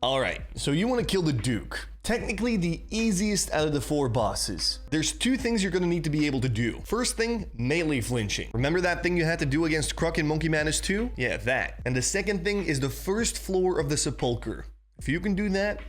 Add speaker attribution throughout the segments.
Speaker 1: Alright, so you want to kill the Duke. Technically the easiest out of the 4 bosses. There's 2 things you're going to need to be able to do. First thing, melee flinching. Remember that thing you had to do against Kruk and Monkey Madness 2? Yeah, that. And the second thing is the first floor of the sepulcher. If you can do that,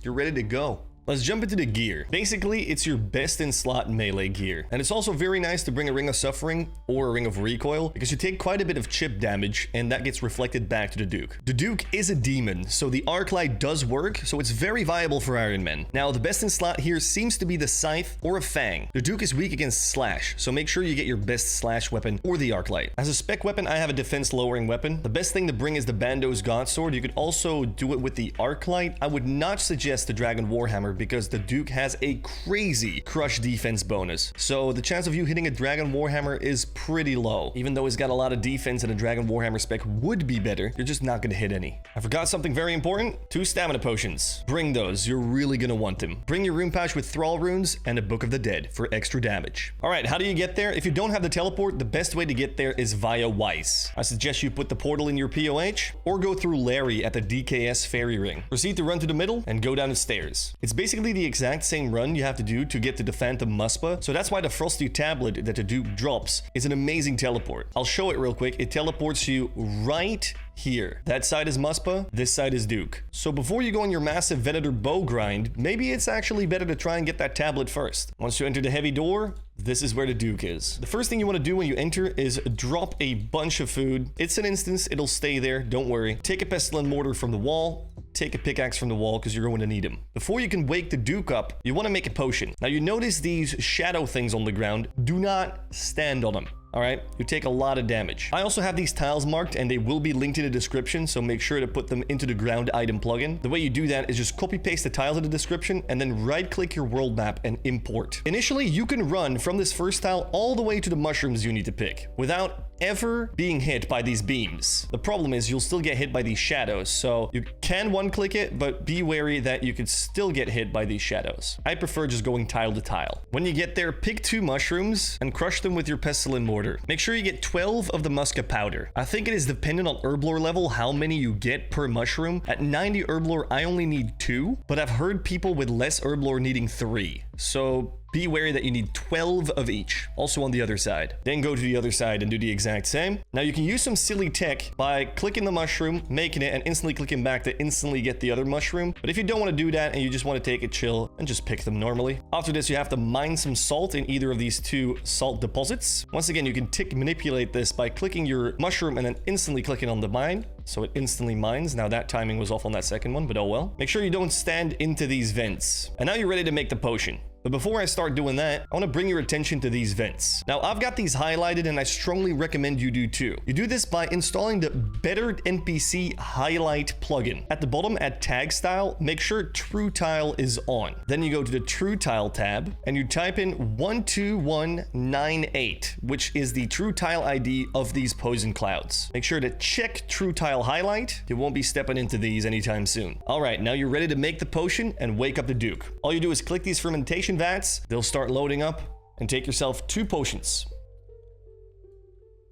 Speaker 1: you're ready to go. Let's jump into the gear. Basically, it's your best in slot melee gear. And it's also very nice to bring a Ring of Suffering or a Ring of Recoil because you take quite a bit of chip damage and that gets reflected back to the Duke. The Duke is a demon, so the arc light does work, so it's very viable for Iron Men. Now, the best in slot here seems to be the Scythe or a Fang. The Duke is weak against Slash, so make sure you get your best Slash weapon or the arc light. As a spec weapon, I have a defense lowering weapon. The best thing to bring is the Bando's Godsword. You could also do it with the arc light. I would not suggest the Dragon Warhammer because the Duke has a crazy crush defense bonus. So the chance of you hitting a Dragon Warhammer is pretty low. Even though he's got a lot of defense and a Dragon Warhammer spec would be better, you're just not going to hit any. I forgot something very important. 2 stamina potions. Bring those. You're really going to want them. Bring your rune pouch with Thrall runes and a Book of the Dead for extra damage. Alright, how do you get there? If you don't have the teleport, the best way to get there is via Weiss. I suggest you put the portal in your POH or go through Larry at the DKS Fairy Ring. Proceed to run to the middle and go down the stairs. It's basically the exact same run you have to do to get to the Phantom Muspa, so that's why the Frosty Tablet that the Duke drops is an amazing teleport. I'll show it real quick. It teleports you right here. That side is Muspa, this side is Duke. So before you go on your massive Venator bow grind, maybe it's actually better to try and get that tablet first. Once you enter the heavy door, this is where the Duke is. The first thing you want to do when you enter is drop a bunch of food. It's an instance, it'll stay there, don't worry. Take a pestilent mortar from the wall, take a pickaxe from the wall because you're going to need them. Before you can wake the Duke up, you want to make a potion. Now you notice these shadow things on the ground. Do not stand on them. Alright, you take a lot of damage. I also have these tiles marked and they will be linked in the description, so make sure to put them into the ground item plugin. The way you do that is just copy paste the tiles in the description and then right click your world map and import. Initially, you can run from this first tile all the way to the mushrooms you need to pick without ever being hit by these beams. The problem is you'll still get hit by these shadows, so you can one click it, but be wary that you could still get hit by these shadows. I prefer just going tile to tile. When you get there, pick 2 mushrooms and crush them with your pestilent mortar. Make sure you get 12 of the Musca powder. I think it is dependent on herblore level how many you get per mushroom. At 90 herblore, I only need 2, but I've heard people with less herblore needing 3. So be wary that you need 12 of each, also on the other side. Then go to the other side and do the exact same. Now you can use some silly tech by clicking the mushroom, making it, and instantly clicking back to instantly get the other mushroom. But if you don't want to do that and you just want to take it chill and just pick them normally. After this, you have to mine some salt in either of these 2 salt deposits. Once again, you can manipulate this by clicking your mushroom and then instantly clicking on the mine. So it instantly mines. Now that timing was off on that second one, but oh well. Make sure you don't stand into these vents. And now you're ready to make the potion. But before I start doing that, I want to bring your attention to these vents. Now, I've got these highlighted and I strongly recommend you do too. You do this by installing the Better NPC Highlight plugin. At the bottom, at Tag Style, make sure True Tile is on. Then you go to the True Tile tab and you type in 12198, which is the True Tile ID of these poison clouds. Make sure to check True Tile Highlight. You won't be stepping into these anytime soon. All right, now you're ready to make the potion and wake up the Duke. All you do is click these fermentation vats, they'll start loading up, and take yourself 2 potions.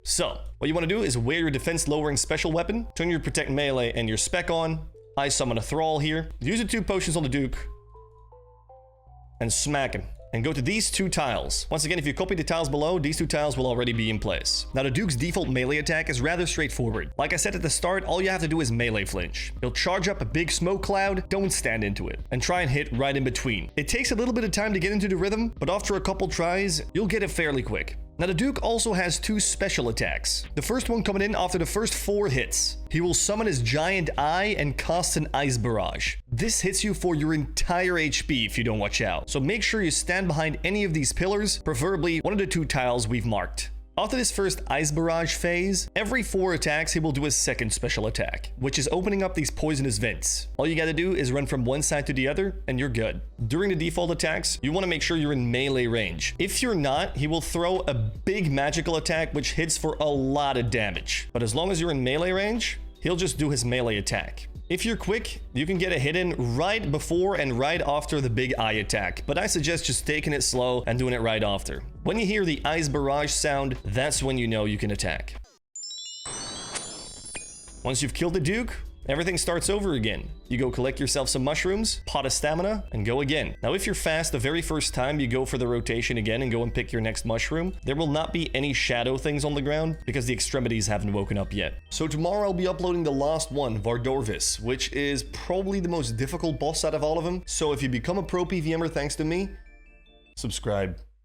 Speaker 1: So, what you want to do is wear your defense lowering special weapon, turn your protect melee and your spec on, I summon a thrall here, use the 2 potions on the Duke, and smack him. And go to these 2 tiles. Once again, if you copy the tiles below, these 2 tiles will already be in place. Now, the Duke's default melee attack is rather straightforward. Like I said at the start, all you have to do is melee flinch. He'll charge up a big smoke cloud, don't stand into it, and try and hit right in between. It takes a little bit of time to get into the rhythm, but after a couple tries, you'll get it fairly quick. Now, the Duke also has 2 special attacks. The first one coming in after the first 4 hits. He will summon his giant eye and cast an ice barrage. This hits you for your entire HP if you don't watch out. So make sure you stand behind any of these pillars, preferably one of the 2 tiles we've marked. After this first ice barrage phase, every 4 attacks he will do his second special attack, which is opening up these poisonous vents. All you gotta do is run from one side to the other and you're good. During the default attacks, you want to make sure you're in melee range. If you're not, he will throw a big magical attack which hits for a lot of damage. But as long as you're in melee range, he'll just do his melee attack. If you're quick, you can get a hit in right before and right after the big eye attack, but I suggest just taking it slow and doing it right after. When you hear the ice barrage sound, that's when you know you can attack. Once you've killed the Duke, everything starts over again. You go collect yourself some mushrooms, pot of stamina, and go again. Now, if you're fast, the very first time you go for the rotation again and go and pick your next mushroom, there will not be any shadow things on the ground because the extremities haven't woken up yet. So tomorrow I'll be uploading the last one, Vardorvis, which is probably the most difficult boss out of all of them. So if you become a pro PVMer thanks to me, subscribe.